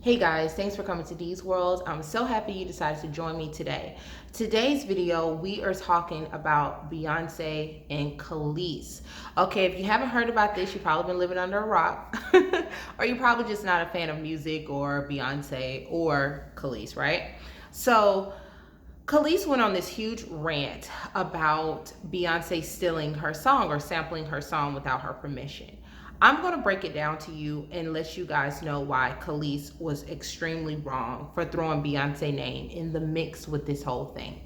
Hey guys, thanks for coming to Dee's World. I'm so happy you decided to join me today. Today's video, we are talking about Beyonce and Kelis. Okay, if you haven't heard about this, you've probably been living under a rock, or you're probably just not a fan of music or Beyonce or Kelis, right? So, Kelis went on this huge rant about Beyonce stealing her song or sampling her song without her permission. I'm going to break it down to you and let you guys know why Kelis was extremely wrong for throwing Beyonce's name in the mix with this whole thing.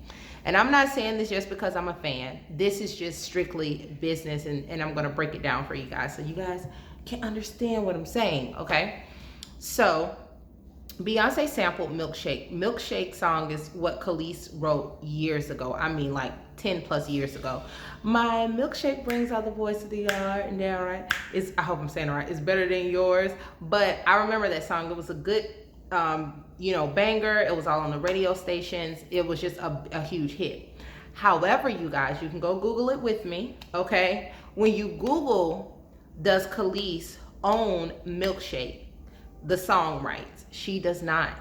And I'm not saying this just because I'm a fan. This is just strictly business, and I'm going to break it down for you guys so you guys can understand what I'm saying, okay? So, Beyonce sampled Milkshake. Milkshake song is what Kelis wrote years ago. I mean, like 10 plus years ago. My milkshake brings all the boys to the yard and down, right? I hope I'm saying it right. It's better than yours. But I remember that song. It was a good, banger. It was all on the radio stations. It was just a huge hit. However, you guys, you can go Google it with me, okay? When you Google, does Kelis own Milkshake, the song rights? She does not.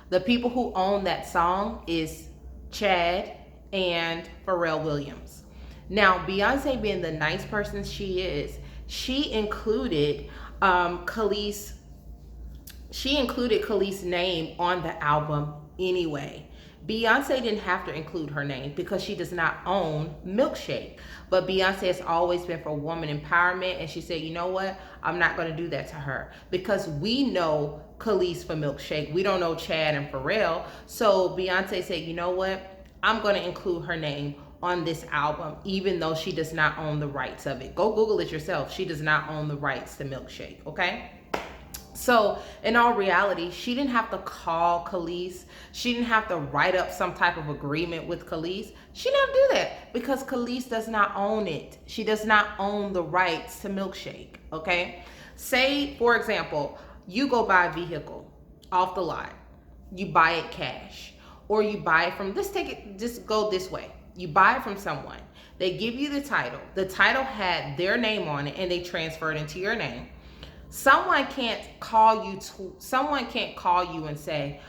The people who own that song is Chad and Pharrell Williams. Now, Beyonce, being the nice person she is, she included Kelis. She included Kelis' name on the album anyway. Beyonce didn't have to include her name because she does not own Milkshake. But Beyonce has always been for woman empowerment, and she said, you know what? I'm not going to do that to her because we know Kelis for Milkshake. We don't know Chad and Pharrell. So Beyonce said, you know what? I'm going to include her name on this album, even though she does not own the rights of it. Go Google it yourself. She does not own the rights to Milkshake, okay? So in all reality, she didn't have to call Kelis. She didn't have to write up some type of agreement with Kelis. She didn't have to do that because Kelis does not own it. She does not own the rights to Milkshake, okay? Say, for example, you go buy a vehicle off the lot. You buy it cash. Or you buy it from, just go this way. You buy it from someone. They give you the title. The title had their name on it and they transferred into your name. Someone can't call you and say,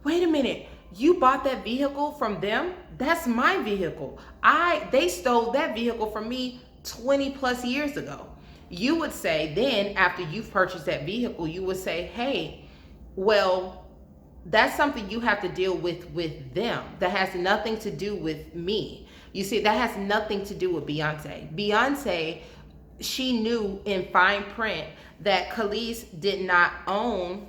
wait a minute, you bought that vehicle from them? That's my vehicle. They stole that vehicle from me 20 plus years ago. You would say then, after you've purchased that vehicle, you would say, hey, well, that's something you have to deal with them. That has nothing to do with me. You see, that has nothing to do with Beyonce. Beyonce, she knew in fine print that Kelis did not own,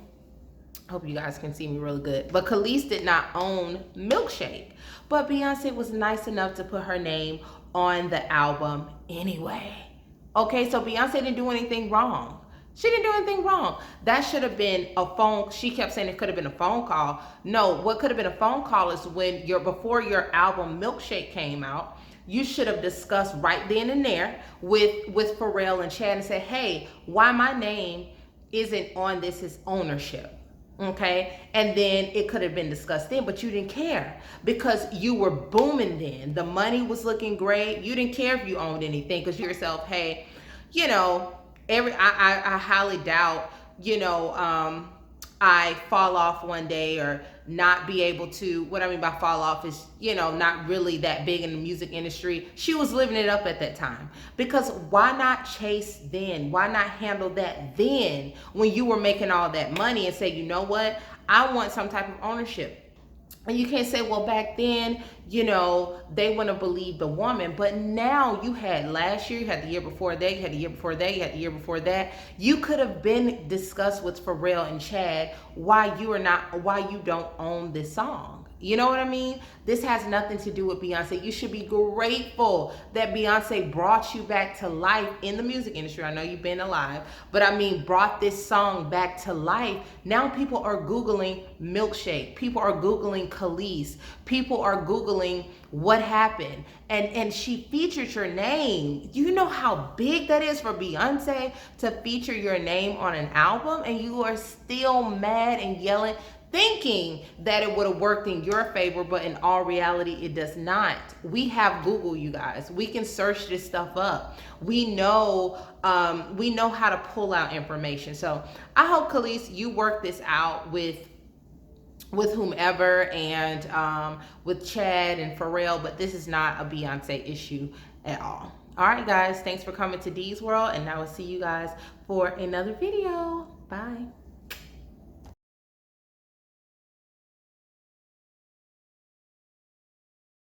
I hope you guys can see me really good, but Kelis did not own Milkshake. But Beyonce was nice enough to put her name on the album anyway. Okay, so Beyonce didn't do anything wrong. She didn't do anything wrong. That should have been a phone. She kept saying it could have been a phone call. No, what could have been a phone call is when before your album Milkshake came out, you should have discussed right then and there with Pharrell and Chad and said, hey, why my name isn't on this is ownership. Okay, and then it could have been discussed then, but you didn't care because you were booming then. The money was looking great. You didn't care if you owned anything because you yourself, hey, I highly doubt, I fall off one day or not be able to, what I mean by fall off is, not really that big in the music industry. She was living it up at that time. Because why not chase then? Why not handle that then when you were making all that money and say, you know what? I want some type of ownership. And you can't say, well, back then, they wouldn't have believed the woman. But now you had last year, you had the year before that, you had the year before that, you had the year before that. You could have been discussed with Pharrell and Chad why you don't own this song. You know what I mean? This has nothing to do with Beyonce. You should be grateful that Beyonce brought you back to life in the music industry. I know you've been alive, but brought this song back to life. Now people are Googling Milkshake. People are Googling Kelis. People are Googling what happened. And she featured your name. You know how big that is for Beyonce to feature your name on an album, and you are still mad and yelling thinking that it would have worked in your favor, but in all reality, it does not. We have Google, you guys. We can search this stuff up. We know how to pull out information. So I hope, Kelis, you work this out with whomever, and with Chad and Pharrell, but this is not a Beyonce issue at all. All right, guys, thanks for coming to D's World, and I will see you guys for another video. Bye.